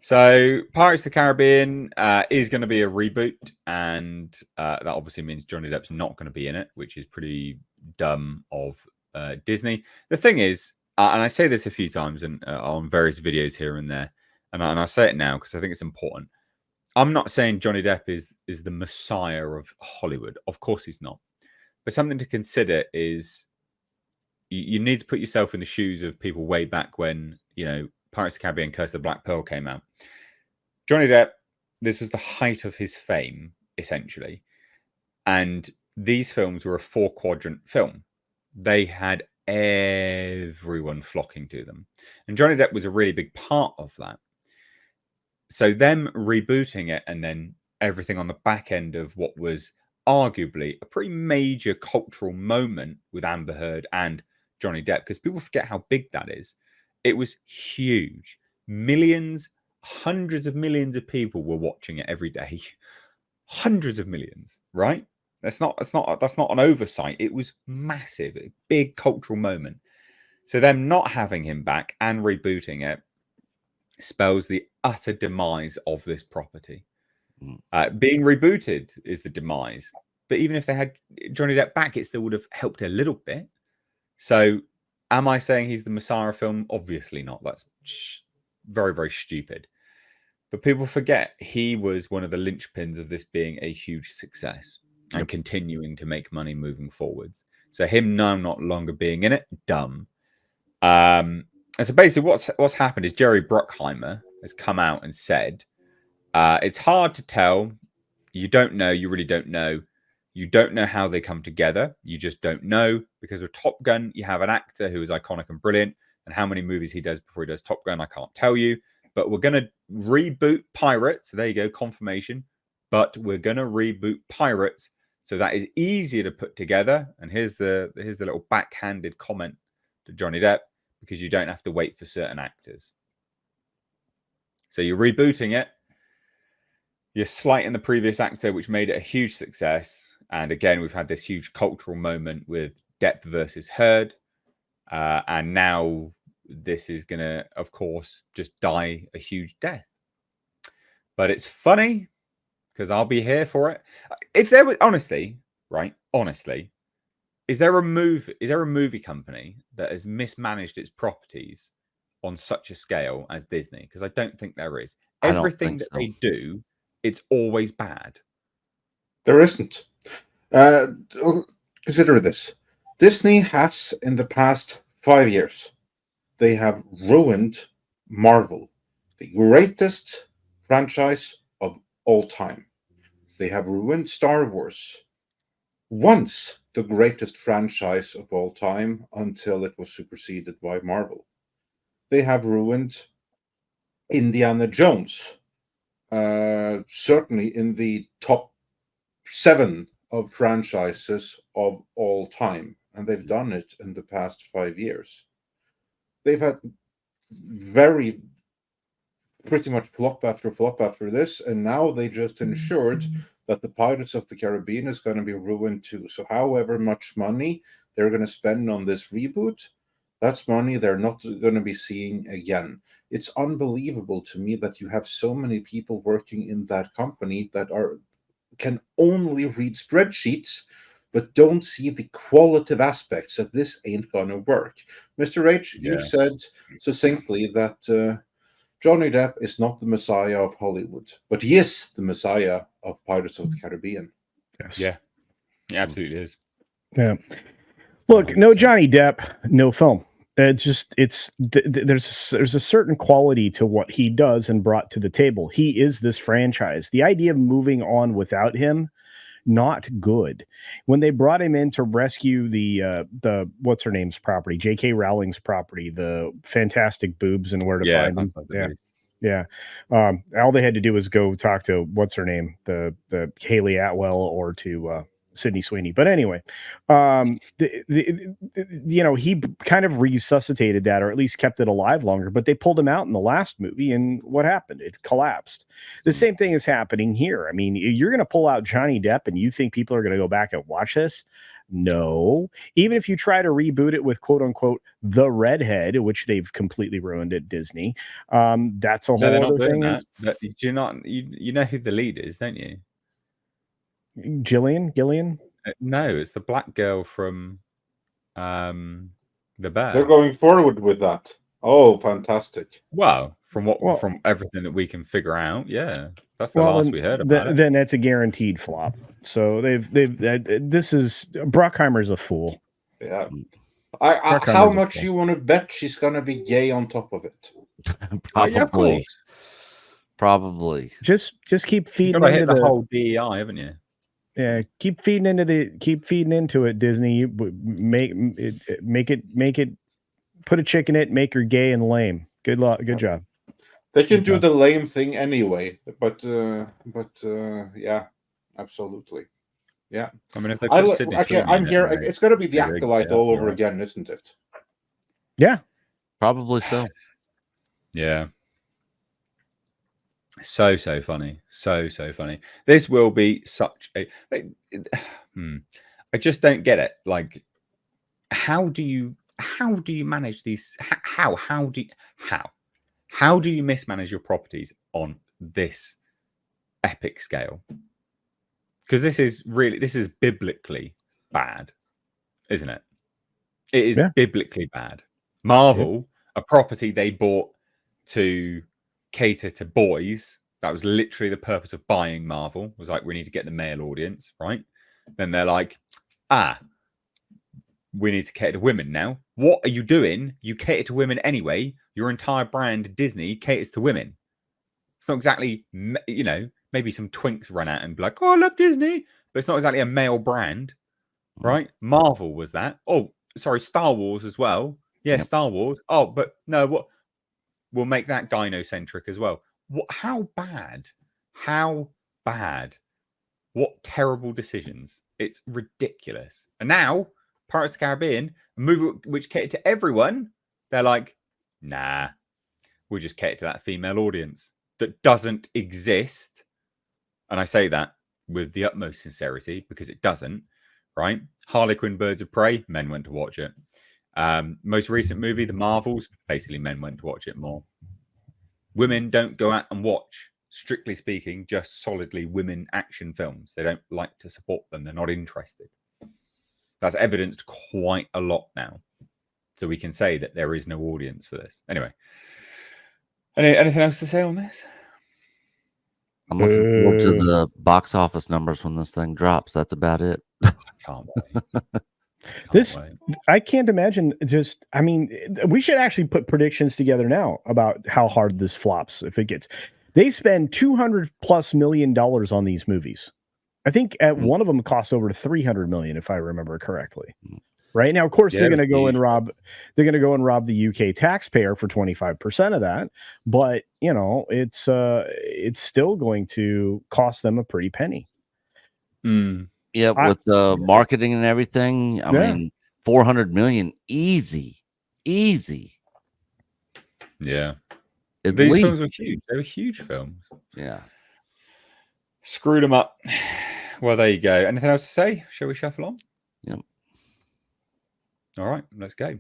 So, Pirates of the Caribbean is going to be a reboot, and that obviously means Johnny Depp's not going to be in it, which is pretty dumb of Disney. The thing is, and I say this a few times and on various videos here and there, and I say it now because I think it's important. I'm not saying Johnny Depp is the messiah of Hollywood. Of course, he's not. But something to consider is you need to put yourself in the shoes of people way back when Pirates of the Caribbean: Curse of the Black Pearl came out. Johnny Depp, this was the height of his fame, essentially. And these films were a 4-quadrant film. They had everyone flocking to them. And Johnny Depp was a really big part of that. So them rebooting it and then everything on the back end of what was arguably a pretty major cultural moment with Amber Heard and Johnny Depp, because people forget how big that is. It was huge. Millions, hundreds of millions of people were watching it every day. Hundreds of millions, right? That's not an oversight. It was massive, a big cultural moment. So them not having him back and rebooting it spells the utter demise of this property. Being rebooted is the demise. But even if they had Johnny Depp back, it still would have helped a little bit. So am I saying he's the Messiah film? Obviously not. That's very, very stupid. But people forget he was one of the linchpins of this being a huge success and continuing to make money moving forwards. So him now not longer being in it, dumb. And so basically what's happened is Jerry Bruckheimer has come out and said, it's hard to tell. You don't know. You really don't know. You don't know how they come together. You just don't know. Because with Top Gun, you have an actor who is iconic and brilliant. And how many movies he does before he does Top Gun, I can't tell you. But we're going to reboot Pirates. So there you go, confirmation. But we're going to reboot Pirates. So that is easier to put together. And here's the little backhanded comment to Johnny Depp, because you don't have to wait for certain actors. So you're rebooting it. You're slighting the previous actor, which made it a huge success. And again, we've had this huge cultural moment with Depp versus Heard. And now this is going to, of course, just die a huge death. But it's funny because I'll be here for it. If there was, honestly, is there a movie company that has mismanaged its properties on such a scale as Disney? Because I don't think there is. Everything that they do, it's always bad. There isn't. Consider this. Disney has, in the past 5 years, they have ruined Marvel, the greatest franchise of all time. They have ruined Star Wars, once the greatest franchise of all time, until it was superseded by Marvel. They have ruined Indiana Jones, certainly in the top 7 of franchises of all time, and they've done it in the past 5 years. They've had pretty much flop after this, and now they just ensured that the Pirates of the Caribbean is going to be ruined too. So however much money they're going to spend on this reboot, that's money they're not going to be seeing again. It's unbelievable to me that you have so many people working in that company that can only read spreadsheets, but don't see the qualitative aspects that this ain't gonna work. Mr. H, you said succinctly that Johnny Depp is not the Messiah of Hollywood, but he is the Messiah of Pirates of the Caribbean. Yes. Yeah, he absolutely is. Yeah. Look, no Johnny Depp, no film. There's a certain quality to what he does and brought to the table. He is this franchise. The idea of moving on without him, not good. When they brought him in to rescue the what's her name's property, J.K. Rowling's property, the fantastic boobs and where to find them. Yeah. All they had to do was go talk to what's her name, the Haley Atwell, or to Sydney Sweeney. But anyway, he kind of resuscitated that, or at least kept it alive longer, but they pulled him out in the last movie, and what happened? It collapsed. The same thing is happening here. I mean, you're going to pull out Johnny Depp and you think people are going to go back and watch this? No. Even if you try to reboot it with quote unquote the redhead, which they've completely ruined at Disney, that's a No, they're whole not other doing thing. that. But do you not? You know who the lead is, don't you? Gillian? No, it's the black girl from the Bear. They're going forward with that. Oh, fantastic! Well, from everything that we can figure out, yeah, that's the Well, last then, we heard about it. then that's a guaranteed flop. So this is Brookheimer's a fool. Yeah. How much you want to bet she's gonna be gay on top of it? Probably. Yeah, of course. Probably. Just keep feeding You've got to into hit the whole DEI, haven't you? Yeah, keep feeding into it, Disney. Make it. Put a chick in it. Make her gay and lame. Good luck. Good job. They can do the lame thing anyway, but yeah, absolutely. Yeah. I mean, if they put Sydney Sweeney I'm in here. it, It's going to be the they're Acolyte all over again, isn't it? Yeah, probably so. Yeah. So funny. So funny. This will be such a. I just don't get it. Like, how do you manage these? How do you mismanage your properties on this epic scale? Because this is biblically bad, isn't it? It is biblically bad. Marvel, a property they bought to cater to boys. That was literally the purpose of buying Marvel. Was like, we need to get the male audience, right? Then they're like, we need to cater to women now. What are you doing? You cater to women anyway. Your entire brand, Disney, caters to women. It's not exactly, maybe some twinks run out and be like, oh, I love Disney. But it's not exactly a male brand, right? Marvel was that. Oh, sorry, Star Wars as well. Yeah, yep. Star Wars. Oh, but no, what? We'll make that gynocentric as well. What? How bad? How bad? What terrible decisions. It's ridiculous. And now, Pirates of the Caribbean, a movie which catered to everyone, they're like, nah, we'll just cater to that female audience that doesn't exist. And I say that with the utmost sincerity because it doesn't, right? Harley Quinn, Birds of Prey, men went to watch it. Most recent movie, The Marvels, basically men went to watch it more. Women don't go out and watch, strictly speaking, just solidly women action films. They don't like to support them. They're not interested. That's evidenced quite a lot now. So we can say that there is no audience for this. Anyway, anything else to say on this? I'm looking forward to the box office numbers when this thing drops. That's about it. I can't wait. I can't imagine. We should actually put predictions together now about how hard this flops if it gets. They spend $200+ million on these movies. I think one of them costs over $300 million, if I remember correctly. Right now, of course, they're going to go and rob. They're going to go and rob the UK taxpayer for 25% of that. But it's still going to cost them a pretty penny. Yeah, with the marketing and everything. I mean, $400 million, easy. Yeah, At these least. films were huge. They were huge films. Yeah, screwed them up. Well, there you go. Anything else to say? Shall we shuffle on? Yep. All right, let's go.